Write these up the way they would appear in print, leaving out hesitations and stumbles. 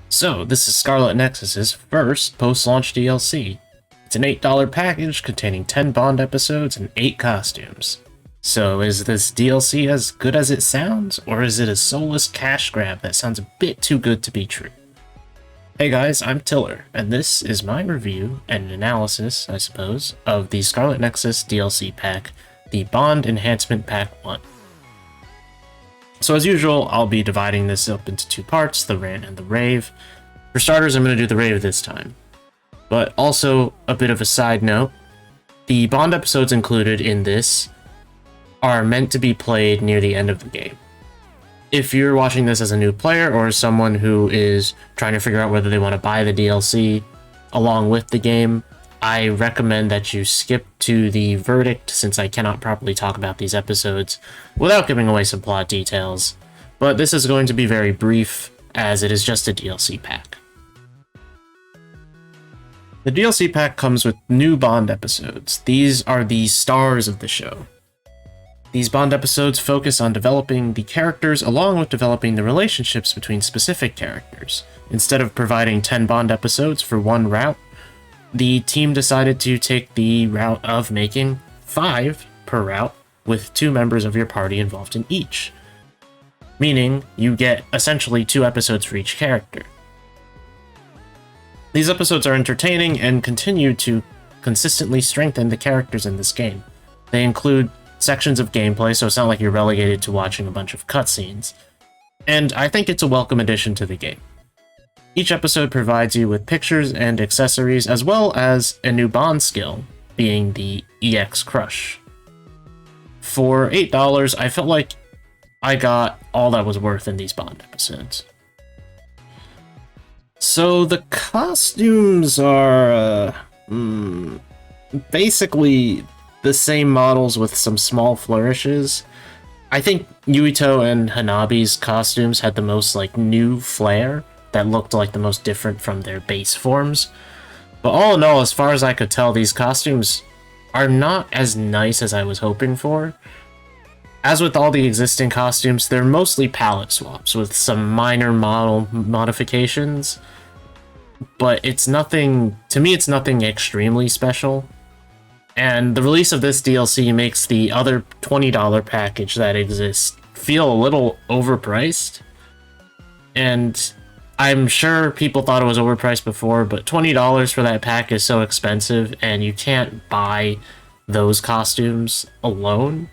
So, this is Scarlet Nexus's first post-launch DLC. It's an $8 package containing 10 Bond episodes and 8 costumes. So, is this DLC as good as it sounds, or is it a soulless cash grab that sounds a bit too good to be true? Hey guys, I'm Tiller, and this is my review and analysis, I suppose, of the Scarlet Nexus DLC pack, the Bond Enhancement Pack 1. So as usual, I'll be dividing this up into two parts, the Rant and the Rave. For starters, I'm going to do the Rave this time. But also, a bit of a side note, the Bond episodes included in this are meant to be played near the end of the game. If you're watching this as a new player or someone who is trying to figure out whether they want to buy the DLC along with the game, I recommend that you skip to the verdict since I cannot properly talk about these episodes without giving away some plot details, but this is going to be very brief as it is just a DLC pack. The DLC pack comes with new Bond episodes. These are the stars of the show. These Bond episodes focus on developing the characters along with developing the relationships between specific characters. Instead of providing 10 Bond episodes for one route, the team decided to take the route of making 5 per route, with 2 members of your party involved in each. Meaning, you get essentially 2 episodes for each character. These episodes are entertaining and continue to consistently strengthen the characters in this game. They include sections of gameplay, so it's not like you're relegated to watching a bunch of cutscenes. And I think it's a welcome addition to the game. Each episode provides you with pictures and accessories, as well as a new Bond skill, being the EX Crush. For $8, I felt like I got all that was worth in these Bond episodes. So the costumes are basically the same models with some small flourishes. I think Yuito and Hanabi's costumes had the most new flair, that looked like the most different from their base forms. But all in all, as far as I could tell, these costumes are not as nice as I was hoping for. As with all the existing costumes, they're mostly palette swaps with some minor model modifications. But it's nothing, to me it's nothing extremely special. And the release of this DLC makes the other $20 package that exists feel a little overpriced. And I'm sure people thought it was overpriced before, but $20 for that pack is so expensive, and you can't buy those costumes alone,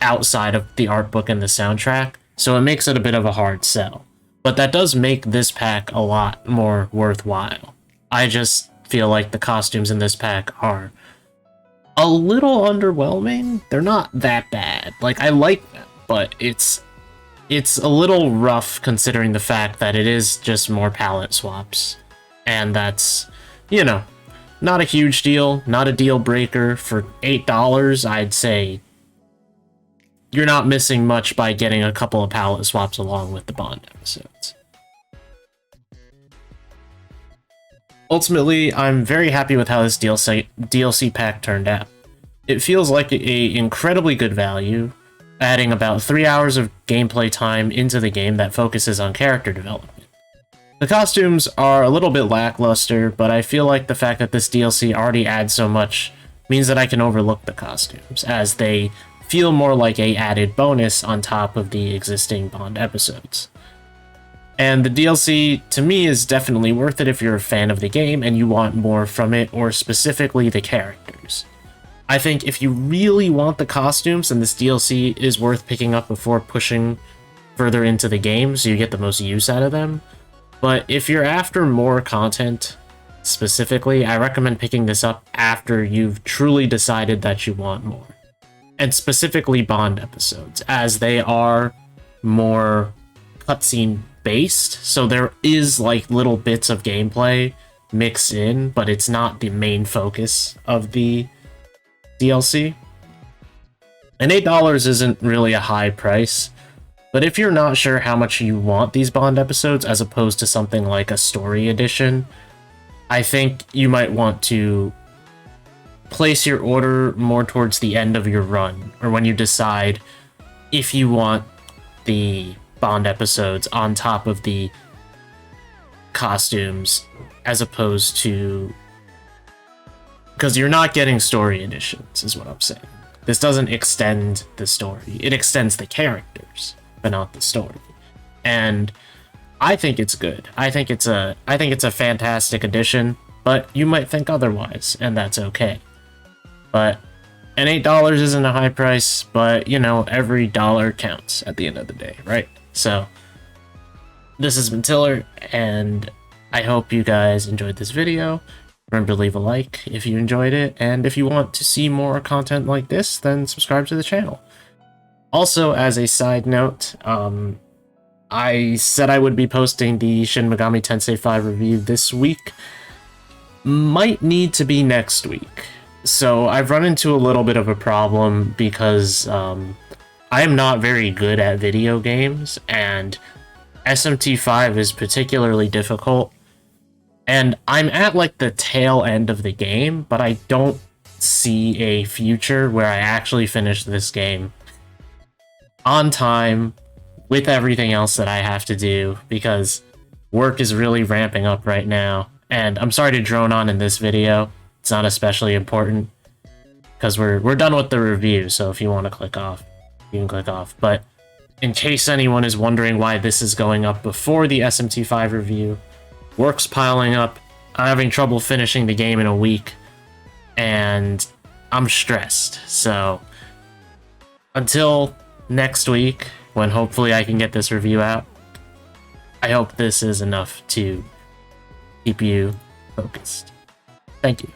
outside of the art book and the soundtrack, so it makes it a bit of a hard sell. But that does make this pack a lot more worthwhile. I just feel like the costumes in this pack are a little underwhelming. They're not that bad. I like them, but it's a little rough considering the fact that it is just more palette swaps. And that's, not a huge deal, not a deal breaker. For $8, I'd say you're not missing much by getting a couple of palette swaps along with the Bond episodes. Ultimately, I'm very happy with how this DLC pack turned out. It feels like an incredibly good value, adding about 3 hours of gameplay time into the game that focuses on character development. The costumes are a little bit lackluster, but I feel like the fact that this DLC already adds so much means that I can overlook the costumes, as they feel more like an added bonus on top of the existing Bond episodes. And the DLC, to me, is definitely worth it if you're a fan of the game and you want more from it, or specifically the characters. I think if you really want the costumes, then this DLC is worth picking up before pushing further into the game so you get the most use out of them. But if you're after more content, specifically, I recommend picking this up after you've truly decided that you want more. And specifically Bond episodes, as they are more cutscene based, so there is little bits of gameplay mixed in, but it's not the main focus of the DLC. And $8 isn't really a high price, but if you're not sure how much you want these Bond episodes as opposed to something like a story edition, I think you might want to place your order more towards the end of your run, or when you decide if you want the Bond episodes on top of the costumes as opposed to... Because you're not getting story editions, is what I'm saying. This doesn't extend the story. It extends the characters, but not the story. And I think it's good. I think it's a fantastic addition, but you might think otherwise, and that's okay. But and $8 isn't a high price, but you know, every dollar counts at the end of the day, right? So this has been Tiller, and I hope you guys enjoyed this video. Remember to leave a like if you enjoyed it, and if you want to see more content like this, then subscribe to the channel. Also, as a side note, I said I would be posting the Shin Megami Tensei 5 review this week. Might need to be next week. So I've run into a little bit of a problem because I am not very good at video games, and SMT 5 is particularly difficult. And I'm at like the tail end of the game, but I don't see a future where I actually finish this game on time with everything else that I have to do, because work is really ramping up right now. And I'm sorry to drone on in this video. It's not especially important because we're done with the review, so if you want to click off, you can click off. But in case anyone is wondering why this is going up before the SMT 5 review, work's piling up. I'm having trouble finishing the game in a week, and I'm stressed. So until next week, when hopefully I can get this review out, I hope this is enough to keep you focused. Thank you.